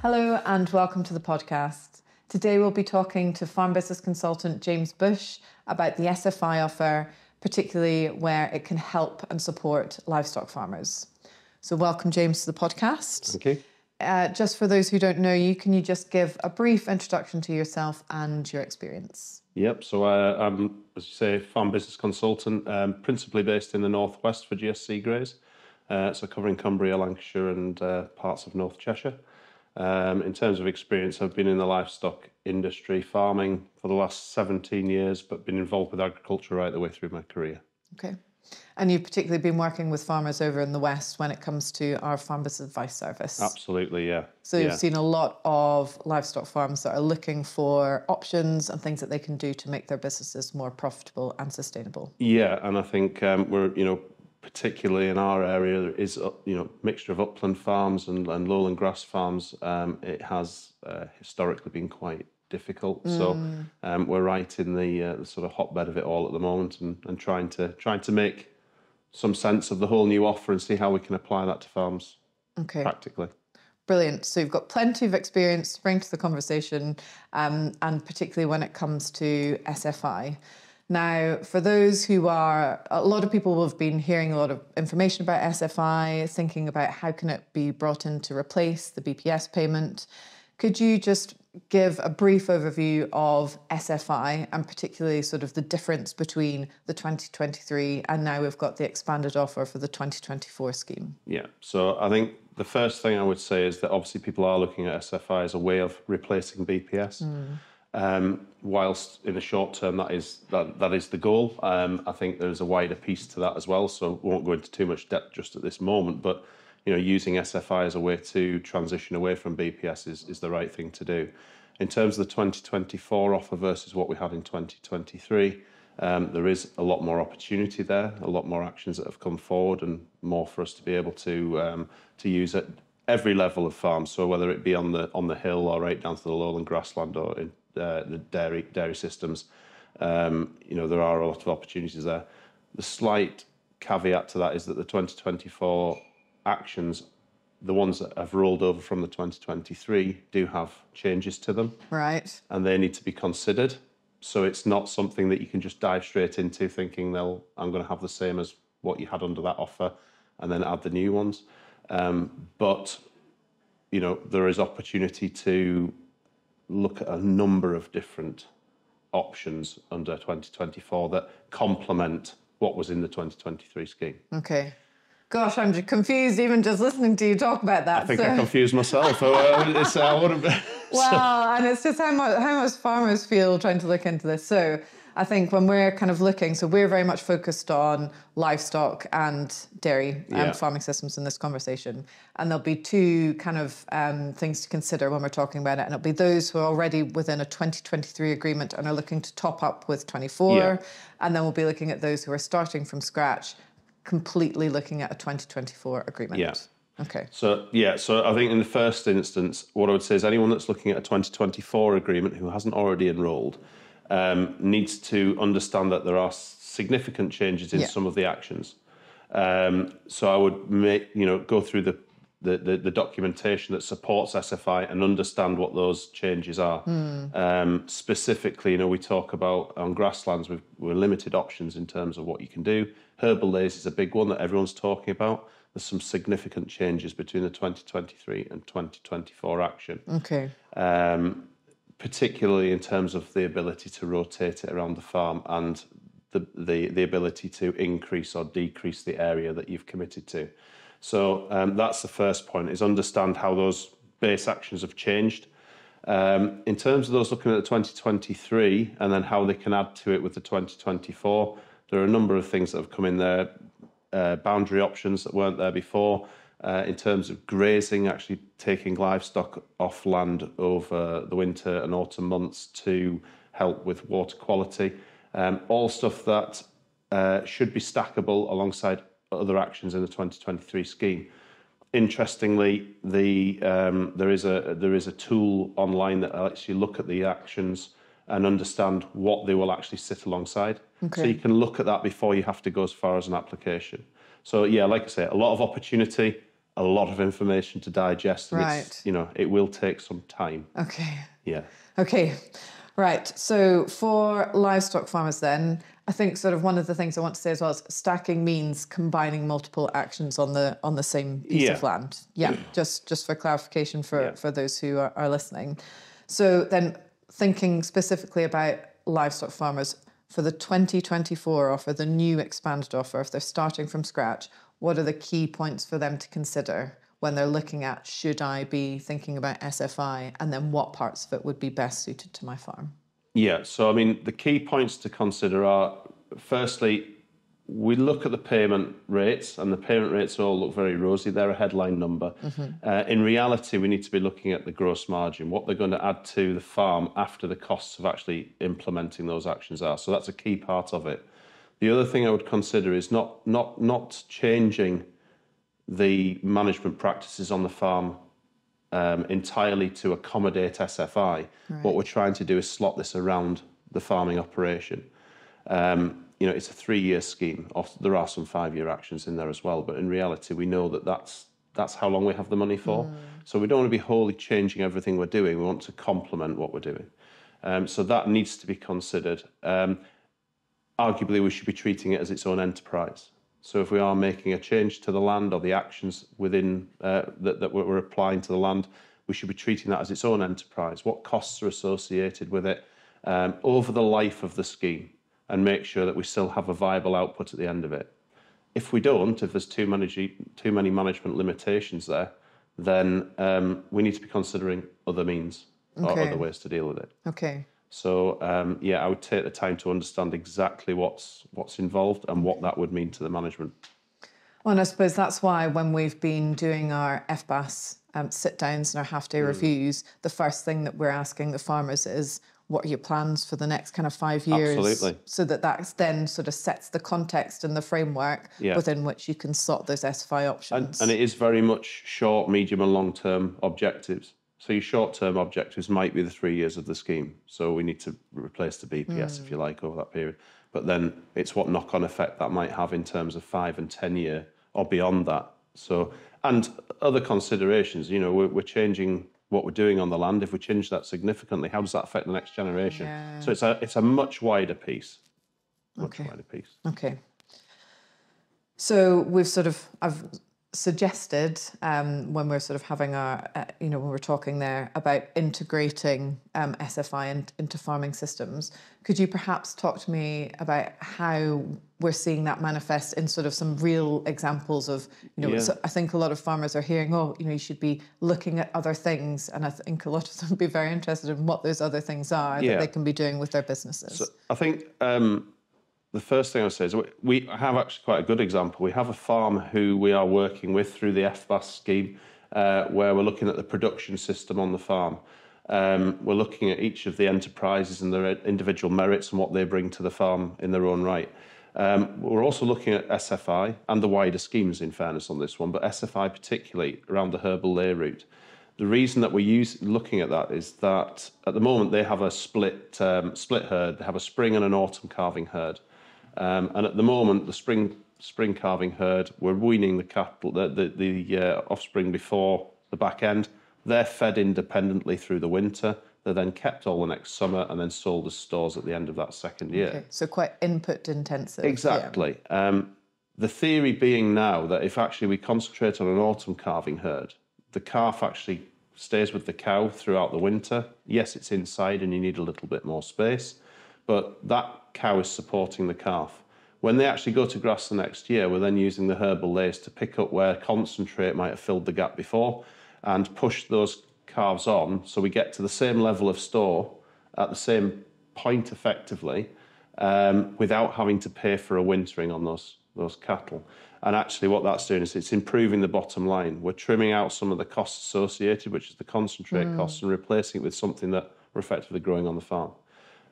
Hello and welcome to the podcast. Today we'll be talking to farm business consultant James Bush about the SFI offer, particularly where it can help and support livestock farmers. So welcome, James, to the podcast. Thank you. Just for those who don't know you, can you just give a brief introduction to yourself and your experience? Yep, so I'm, as you say, farm business consultant, principally based in the northwest for GSC Grays, so covering Cumbria, Lancashire and parts of North Cheshire. In terms of experience, I've been in the livestock industry, farming for the last 17 years, but been involved with agriculture right the way through my career. Okay. And you've particularly been working with farmers over in the West when it comes to our farm business advice service. Absolutely, yeah. So you've seen a lot of livestock farms that are looking for options and things that they can do to make their businesses more profitable and sustainable. Yeah, and I think we're, particularly in our area, there is, mixture of upland farms and lowland grass farms. It has historically been quite difficult. So we're right in the sort of hotbed of it all at the moment, and trying to make some sense of the whole new offer and see how we can apply that to farms practically. Brilliant. So you've got plenty of experience to bring to the conversation, and particularly when it comes to SFI. Now, for those who are, a lot of people have been hearing a lot of information about SFI, thinking about how can it be brought in to replace the BPS payment. Could you just give a brief overview of SFI and particularly sort of the difference between the 2023 and now we've got the expanded offer for the 2024 scheme? Yeah, so I think the first thing I would say is that obviously people are looking at SFI as a way of replacing BPS. Whilst in the short term that is the goal. I think there's a wider piece to that as well, so we won't go into too much depth just at this moment, but using SFI as a way to transition away from BPS is the right thing to do. In terms of the 2024 offer versus what we had in 2023, there is a lot more opportunity there, a lot more actions that have come forward, and more for us to be able to use at every level of farm. So whether it be on the hill or right down to the lowland grassland or in the dairy systems, there are a lot of opportunities there. The slight caveat to that is that the 2024 actions, the ones that have rolled over from the 2023, do have changes to them. Right. And they need to be considered. So it's not something that you can just dive straight into thinking, I'm going to have the same as what you had under that offer and then add the new ones. But there is opportunity to look at a number of different options under 2024 that complement what was in the 2023 scheme. Okay. Gosh, I'm confused even just listening to you talk about that. I think I confused myself. Well, and it's just how much farmers feel trying to look into this. So I think when we're kind of looking, so we're very much focused on livestock and dairy farming systems in this conversation. And there'll be two kind of things to consider when we're talking about it. And it'll be those who are already within a 2023 agreement and are looking to top up with 24. Yeah. And then we'll be looking at those who are starting from scratch, completely looking at a 2024 agreement. Yeah. Okay. So I think in the first instance, what I would say is anyone that's looking at a 2024 agreement who hasn't already enrolled needs to understand that there are significant changes in some of the actions. So I would go through the documentation that supports SFI and understand what those changes are. Specifically, we talk about on grasslands, we're limited options in terms of what you can do. Herbal lays is a big one that everyone's talking about. There's some significant changes between the 2023 and 2024 action. Okay. Particularly in terms of the ability to rotate it around the farm and the ability to increase or decrease the area that you've committed to. So that's the first point, is understand how those base actions have changed. In terms of those looking at the 2023 and then how they can add to it with the 2024, there are a number of things that have come in there. Boundary options that weren't there before. In terms of grazing, actually taking livestock off land over the winter and autumn months to help with water quality. All stuff that should be stackable alongside other actions in the 2023 scheme. Interestingly, there is a tool online that lets you look at the actions and understand what they will actually sit alongside. Okay. So you can look at that before you have to go as far as an application. So yeah, like I say, a lot of opportunity, a lot of information to digest. And it's, it will take some time. Okay. Yeah. Okay. Right. So for livestock farmers then, I think sort of one of the things I want to say as well is stacking means combining multiple actions on the same piece of land. Yeah. Just for clarification for those who are listening. So then thinking specifically about livestock farmers for the 2024 offer, the new expanded offer, if they're starting from scratch, what are the key points for them to consider when they're looking at, should I be thinking about SFI, and then what parts of it would be best suited to my farm? Yeah, so I mean, the key points to consider are, firstly, we look at the payment rates, and the payment rates all look very rosy. They're a headline number. In reality, we need to be looking at the gross margin, what they're going to add to the farm after the costs of actually implementing those actions are. So that's a key part of it. The other thing I would consider is not changing the management practices on the farm entirely to accommodate SFI. Right. What we're trying to do is slot this around the farming operation. It's a 3-year scheme. There are some 5-year actions in there as well, but in reality, we know that that's how long we have the money for. So we don't want to be wholly changing everything we're doing. We want to complement what we're doing. So that needs to be considered. Arguably, we should be treating it as its own enterprise. So if we are making a change to the land or the actions within that we're applying to the land, we should be treating that as its own enterprise. What costs are associated with it over the life of the scheme, and make sure that we still have a viable output at the end of it. If we don't, if there's too many management limitations there, then we need to be considering other means or other ways to deal with it. Okay. So, I would take the time to understand exactly what's involved and what that would mean to the management. Well, and I suppose that's why when we've been doing our FBAS sit-downs and our half-day reviews, the first thing that we're asking the farmers is, what are your plans for the next kind of 5 years? Absolutely. So that then sort of sets the context and the framework within which you can slot those SFI options. And it is very much short, medium and long-term objectives. So your short-term objectives might be the 3 years of the scheme. So we need to replace the BPS, if you like, over that period. But then it's what knock-on effect that might have in terms of 5 and 10 year or beyond that. So, and other considerations, we're changing what we're doing on the land. If we change that significantly, how does that affect the next generation? Yeah. So it's a much wider piece. Wider piece. Okay. So I've suggested when we're sort of having our, when we're talking there about integrating SFI into farming systems, could you perhaps talk to me about how we're seeing that manifest in sort of some real examples of, so I think a lot of farmers are hearing, you should be looking at other things. And I think a lot of them would be very interested in what those other things are that they can be doing with their businesses. So I think the first thing I would say is we have actually quite a good example. We have a farm who we are working with through the FBAS scheme, where we're looking at the production system on the farm. We're looking at each of the enterprises and their individual merits and what they bring to the farm in their own right. We're also looking at SFI and the wider schemes, in fairness, on this one, but SFI particularly around the herbal lay route. The reason that we're looking at that is that at the moment they have a split herd. They have a spring and an autumn calving herd. And at the moment, the spring calving herd, we're weaning the cattle, the offspring before the back end. They're fed independently through the winter. They're then kept all the next summer and then sold as stores at the end of that second year. Okay. So quite input intensive. Exactly. Yeah. The theory being now that if actually we concentrate on an autumn calving herd, the calf actually stays with the cow throughout the winter. Yes, it's inside and you need a little bit more space, but that cow is supporting the calf. When they actually go to grass the next year, we're then using the herbal lays to pick up where concentrate might have filled the gap before and push those calves on so we get to the same level of store at the same point effectively without having to pay for a wintering on those cattle. And actually what that's doing is it's improving the bottom line. We're trimming out some of the costs associated, which is the concentrate costs, and replacing it with something that we're effectively growing on the farm.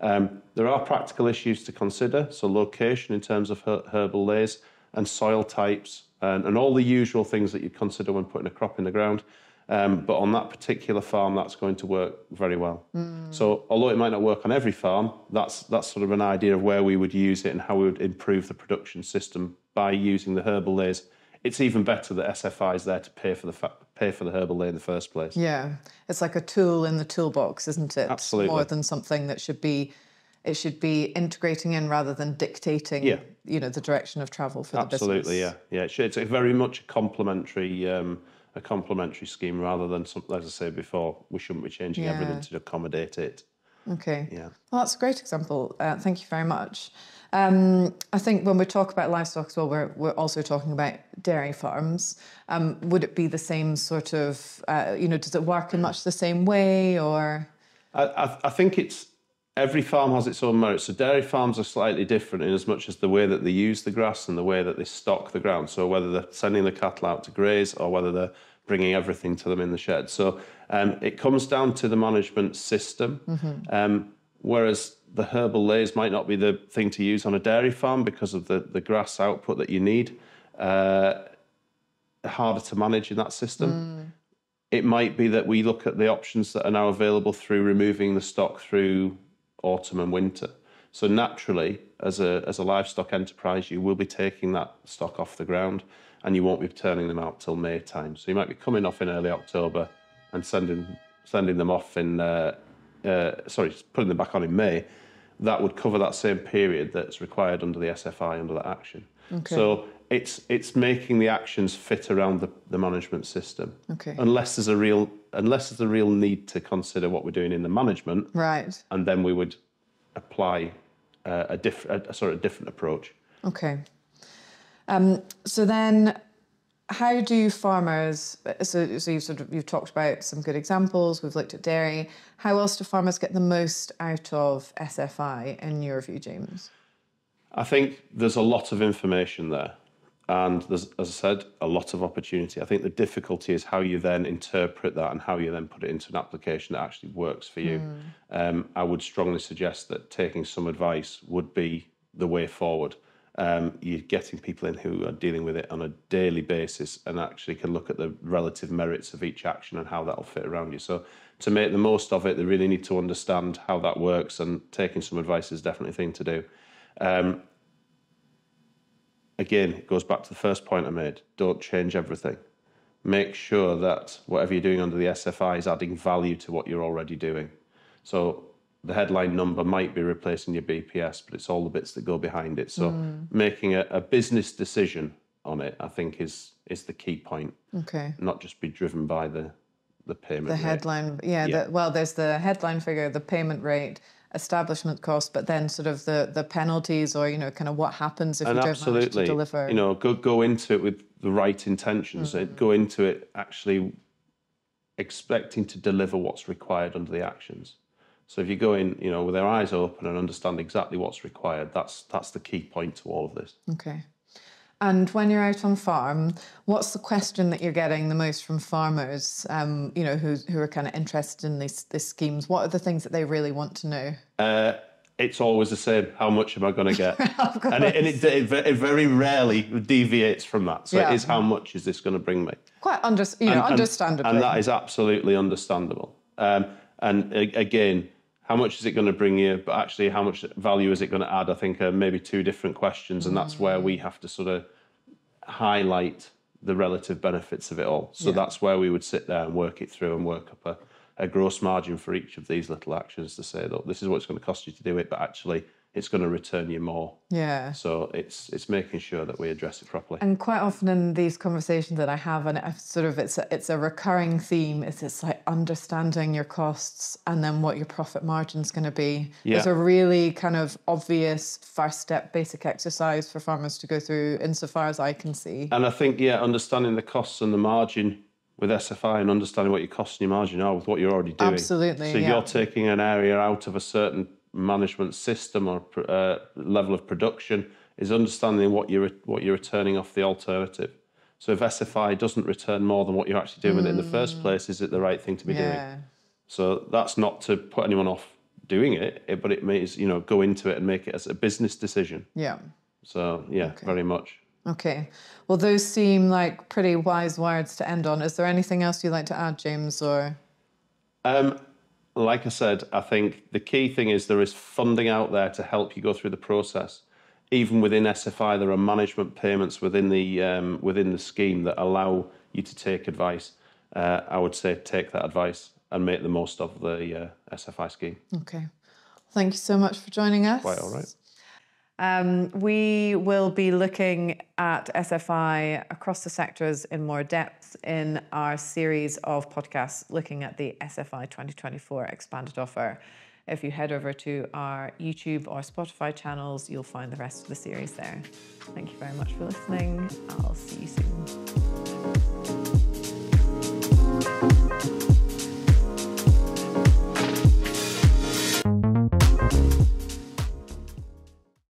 There are practical issues to consider, so location in terms of herbal lays and soil types and all the usual things that you'd consider when putting a crop in the ground. But on that particular farm, that's going to work very well. So although it might not work on every farm, that's sort of an idea of where we would use it and how we would improve the production system by using the herbal lays it's even better that SFI is there to pay for the herbal lay in the first place. Yeah, it's like a tool in the toolbox, isn't it? Absolutely. More than something that should be integrating in rather than dictating, the direction of travel for the business. Absolutely, yeah. It's a very much a complementary scheme rather than something, as I said before, we shouldn't be changing everything to accommodate it. Okay. Yeah. Well, that's a great example. Thank you very much. I think when we talk about livestock as well, we're also talking about dairy farms. Would it be the same sort of, does it work in much the same way, or? I think every farm has its own merits. So dairy farms are slightly different in as much as the way that they use the grass and the way that they stock the ground. So whether they're sending the cattle out to graze or whether they're bringing everything to them in the shed. So it comes down to the management system. Whereas the herbal lays might not be the thing to use on a dairy farm because of the grass output that you need. Harder to manage in that system. It might be that we look at the options that are now available through removing the stock through autumn and winter. So naturally, as a livestock enterprise, you will be taking that stock off the ground and you won't be turning them out till May time. So you might be coming off in early October and sending them off in, putting them back on in May. That would cover that same period that's required under the SFI, under that action. Okay. So it's making the actions fit around the management system. Okay. Unless there's a real need to consider what we're doing in the management. Right. And then we would apply a different approach. Okay. So then, how do farmers? So you've talked about some good examples. We've looked at dairy. How else do farmers get the most out of SFI in your view, James? I think there's a lot of information there. And there's, as I said, a lot of opportunity. I think the difficulty is how you then interpret that and how you then put it into an application that actually works for you. I would strongly suggest that taking some advice would be the way forward. You're getting people in who are dealing with it on a daily basis and actually can look at the relative merits of each action and how that'll fit around you. So to make the most of it, they really need to understand how that works, and taking some advice is definitely a thing to do. Again, it goes back to the first point I made. Don't change everything. Make sure that whatever you're doing under the SFI is adding value to what you're already doing. So the headline number might be replacing your BPS, but it's all the bits that go behind it. So making a business decision on it, I think, is the key point. Okay. Not just be driven by the payment rate. Headline, there's the headline figure, the payment rate, establishment cost, but then sort of the penalties, or kind of what happens if you don't manage to deliver. Go into it with the right intentions. Go into it actually expecting to deliver what's required under the actions. So if you go in, with their eyes open and understand exactly what's required, that's the key point to all of this. Okay. And when you're out on farm, what's the question that you're getting the most from farmers, who are kind of interested in these schemes? What are the things that they really want to know? It's always the same. How much am I going to get? and it very rarely deviates from that. So it is, how much is this going to bring me? Quite understandably. And that is absolutely understandable. And again, how much is it going to bring you? But actually, how much value is it going to add? I think are maybe two different questions, and that's where we have to sort of highlight the relative benefits of it all. So that's where we would sit there and work it through and work up a gross margin for each of these little actions to say, look, this is what it's going to cost you to do it, but actually it's going to return you more. Yeah. So it's making sure that we address it properly. And quite often in these conversations that I have, and it's a recurring theme, it's like understanding your costs and then what your profit margin's going to be. Yeah. There's a really kind of obvious first step basic exercise for farmers to go through insofar as I can see. And I think, understanding the costs and the margin with SFI and understanding what your costs and your margin are with what you're already doing. Absolutely. So you're taking an area out of a certain management system or level of production, is understanding what you're returning off the alternative. So if SFI doesn't return more than what you're actually doing with it in the first place, is it the right thing to be doing? So that's not to put anyone off doing it, but it means, go into it and make it as a business decision. Yeah. So, very much. Okay. Well, those seem like pretty wise words to end on. Is there anything else you'd like to add, James, or...? Like I said, I think the key thing is there is funding out there to help you go through the process. even within SFI, there are management payments within the scheme that allow you to take advice. I would say take that advice and make the most of the SFI scheme. Okay. Thank you so much for joining us. Quite all right. We will be looking at SFI across the sectors in more depth in our series of podcasts looking at the SFI 2024 expanded offer. If you head over to our YouTube or Spotify channels, you'll find the rest of the series there. Thank you very much for listening. I'll see